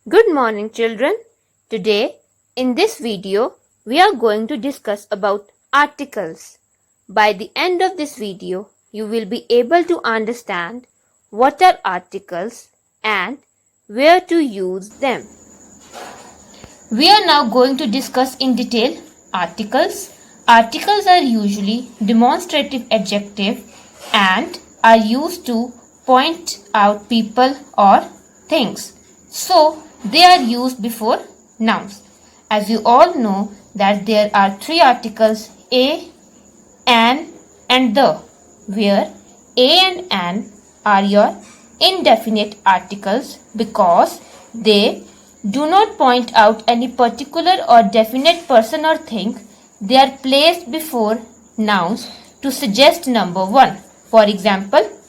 Good morning, children. Today, in this video, we are going to discuss about articles. By the end of this video, you will be able to understand what are articles and where to use them. We are now going to discuss in detail articles. Articles are usually demonstrative adjective and are used to point out people or things. So, they are used before nouns. As you all know that there are three articles a, an and the, where a and an are your indefinite articles because they do not point out any particular or definite person or thing. They are placed before nouns to suggest number one. For example,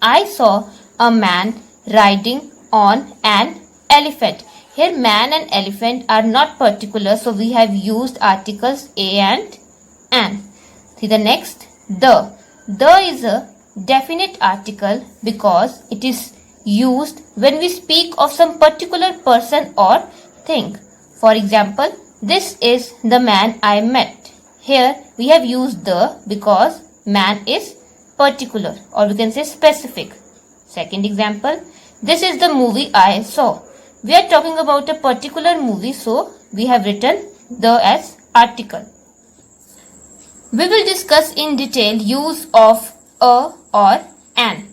I saw a man riding on an elephant. Here man and elephant are not particular, so we have used articles a and an. See the next, the. The is a definite article because it is used when we speak of some particular person or thing. For example, this is the man I met. Here we have used the because man is particular, or we can say specific. Second example, this is the movie I saw. We are talking about a particular movie, so we have written the as article. We will discuss in detail use of a or an.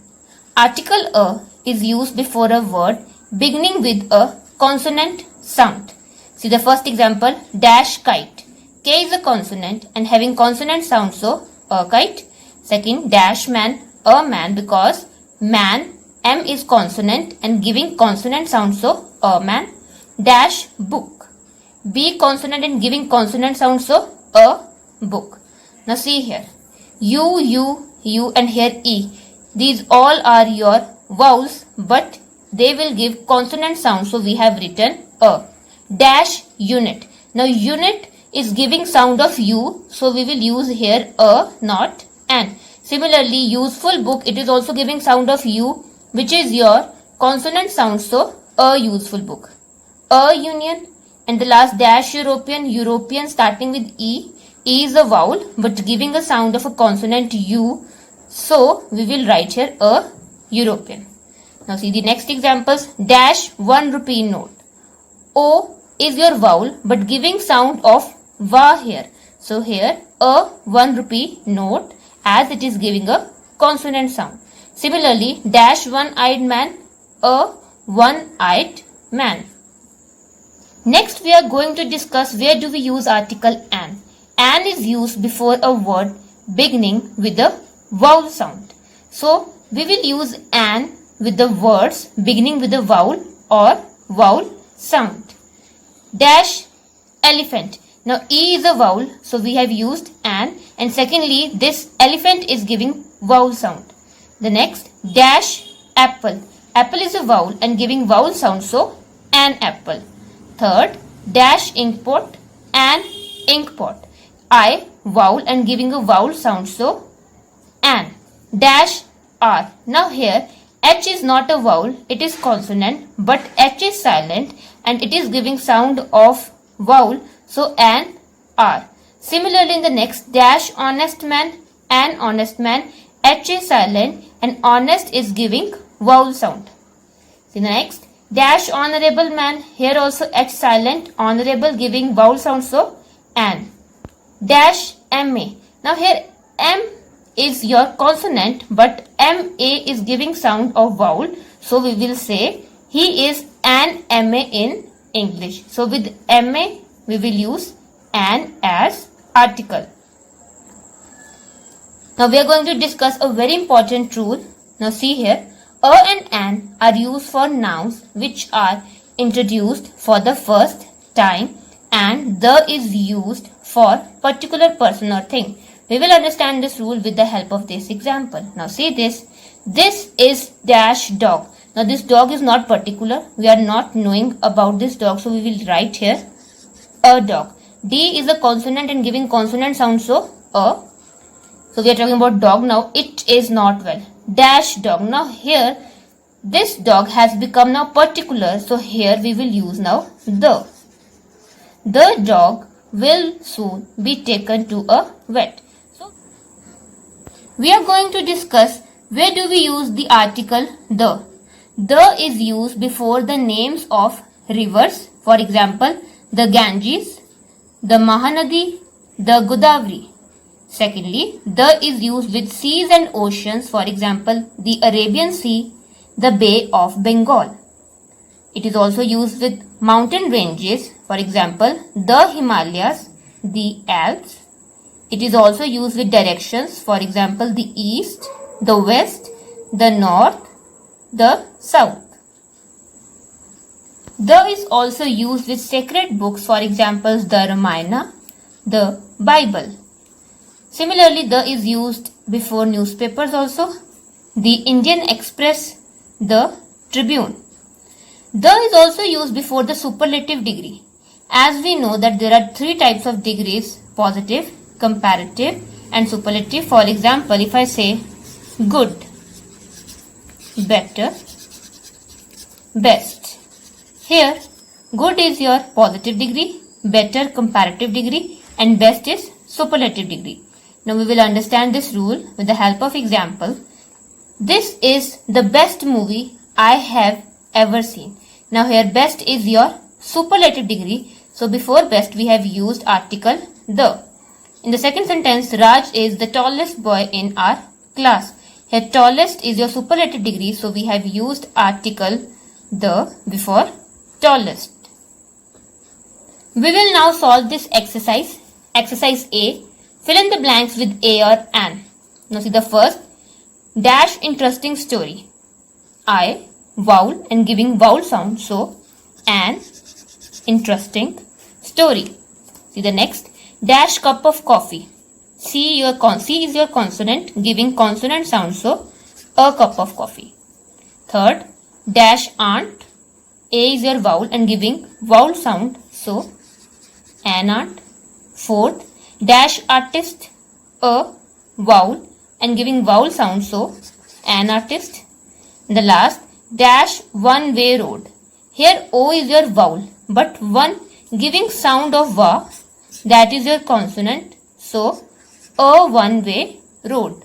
Article a is used before a word beginning with a consonant sound. See the first example, dash kite. K is a consonant and having consonant sound, so a kite. Second, dash man, a man because man, M is consonant and giving consonant sound, so a man. Dash book. B consonant and giving consonant sound, so a book. Now see here, U and here E. These all are your vowels but they will give consonant sound, so we have written a. Dash unit. Now unit is giving sound of U, so we will use here a, not an. Similarly, useful book, it is also giving sound of U, which is your consonant sound, so a useful book. A union, and the last dash European starting with E. E is a vowel but giving a sound of a consonant U, so we will write here a European. Now see the next examples, dash 1 rupee note. O is your vowel but giving sound of Va here. So here a 1 rupee note as it is giving a consonant sound. Similarly, dash one-eyed man, a one-eyed man. Next we are going to discuss where do we use article an. An is used before a word beginning with a vowel sound. So we will use an with the words beginning with a vowel or vowel sound. Dash elephant. Now E is a vowel, so we have used an, and secondly this elephant is giving vowel sound. The next, dash apple. Apple is a vowel and giving vowel sound, so an apple. Third, dash inkpot, an inkpot. I vowel and giving a vowel sound, so an. Dash R. Now here H is not a vowel, it is consonant, but H is silent and it is giving sound of vowel, so an R. Similarly in the next, dash honest man, an honest man, H is silent and honest is giving vowel sound. See the next, dash honorable man, here also H silent, honorable giving vowel sound, so an. Dash MA. Now here M is your consonant but MA is giving sound of vowel, so we will say he is an MA in English. So with MA we will use an as article. Now we are going to discuss a very important rule. Now see here, a and an are used for nouns which are introduced for the first time and the is used for particular person or thing. We will understand this rule with the help of this example. Now see this. This is dash dog. Now this dog is not particular. We are not knowing about this dog, so we will write here a dog. D is a consonant and giving consonant sound, so a. So we are talking about dog now. It is not well. Dash dog. Now here This dog has become now particular, so here we will use now the. The dog will soon be taken to a vet. So, we are going to discuss where do we use the article the. The is used before the names of rivers, for example, the Ganges, the Mahanadi, the Godavari. Secondly, the is used with seas and oceans, for example, the Arabian Sea, the Bay of Bengal. It is also used with mountain ranges, for example, the Himalayas, the Alps. It is also used with directions, for example, the east, the west, the north, the south. The is also used with sacred books, for example, the Ramayana, the Bible. Similarly, the is used before newspapers also, the Indian Express, the Tribune. The is also used before the superlative degree. As we know that there are three types of degrees: positive, comparative and superlative. For example, if I say good, better, best. Here, good is your positive degree, better comparative degree and best is superlative degree. Now we will understand this rule with the help of example. This is the best movie I have ever seen. Now here best is your superlative degree. So before best we have used article the. In the second sentence, Raj is the tallest boy in our class. Here tallest is your superlative degree. So we have used article the before tallest. We will now solve this exercise. Exercise A. Fill in the blanks with a or an. Now see the first. Dash interesting story. I, vowel and giving vowel sound. So, an interesting story. See the next. Dash cup of coffee. C is your consonant giving consonant sound. So, a cup of coffee. Third. Dash aunt. A is your vowel and giving vowel sound. So, an aunt. Fourth. Dash artist. A vowel and giving vowel sound. So, an artist. And the last. Dash one way road. Here O is your vowel but one giving sound of va, that is your consonant. So, a one way road.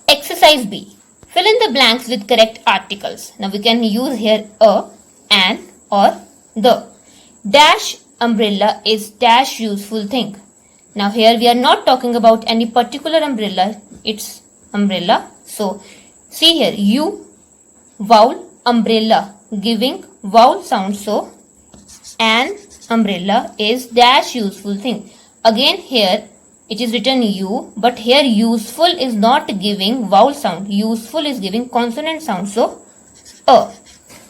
Exercise B. Fill in the blanks with correct articles. Now we can use here a, an or the. Dash umbrella is dash useful thing. Now here we are not talking about any particular umbrella. It's umbrella. So see here U vowel umbrella giving vowel sound. So an umbrella is dash useful thing. Again here it is written U, but here useful is not giving vowel sound. Useful is giving consonant sound. So a.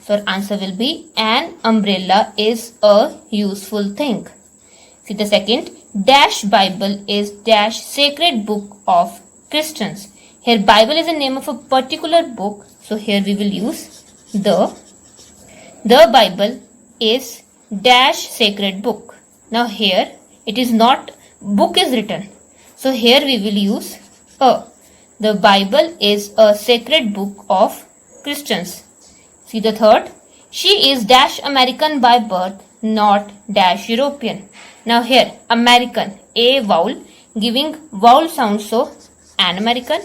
So our answer will be an umbrella is a useful thing. See the second. Dash Bible is dash sacred book of Christians. Here Bible is the name of a particular book. So here we will use the. The Bible is dash sacred book. Now here it is not book is written. So here we will use a. The Bible is a sacred book of Christians. See the third. She is dash American by birth, not dash European. Now here American, a vowel giving vowel sound. So an American.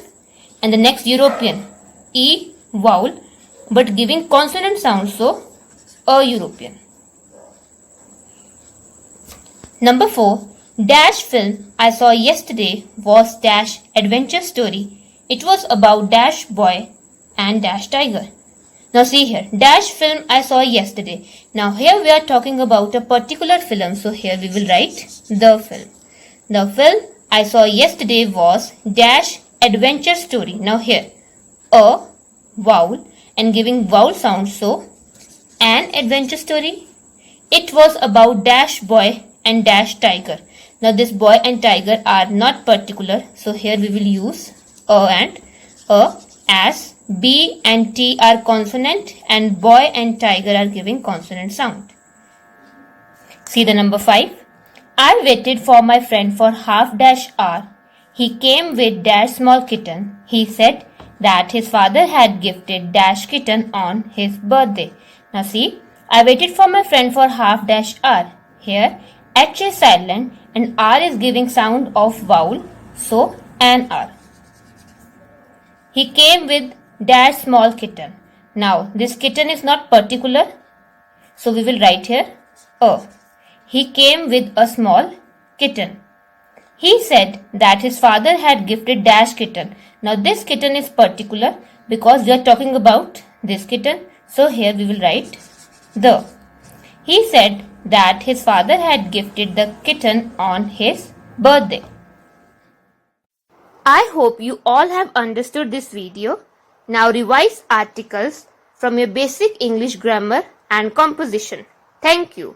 And the next European, e vowel but giving consonant sound. So a European. Number 4. Dash film I saw yesterday was dash adventure story. It was about dash boy and dash tiger. Now see here, dash film I saw yesterday. Now here we are talking about a particular film. So here we will write the film. The film I saw yesterday was dash adventure story. Now here a vowel and giving vowel sound. So an adventure story. It was about dash boy and dash tiger. Now this boy and tiger are not particular. So here we will use a and a, as B and T are consonant and boy and tiger are giving consonant sound. See the number 5. I waited for my friend for half dash hour. He came with dash small kitten. He said that his father had gifted dash kitten on his birthday. Now see, I waited for my friend for half dash hour. Here H is silent and R is giving sound of vowel, so an R. He came with dash small kitten. Now this kitten is not particular, so we will write here a. He came with a small kitten. He said that his father had gifted dash kitten. Now this kitten is particular because we are talking about this kitten. So here we will write the. He said that his father had gifted the kitten on his birthday. I hope you all have understood this video. Now revise articles from your basic English grammar and composition. Thank you.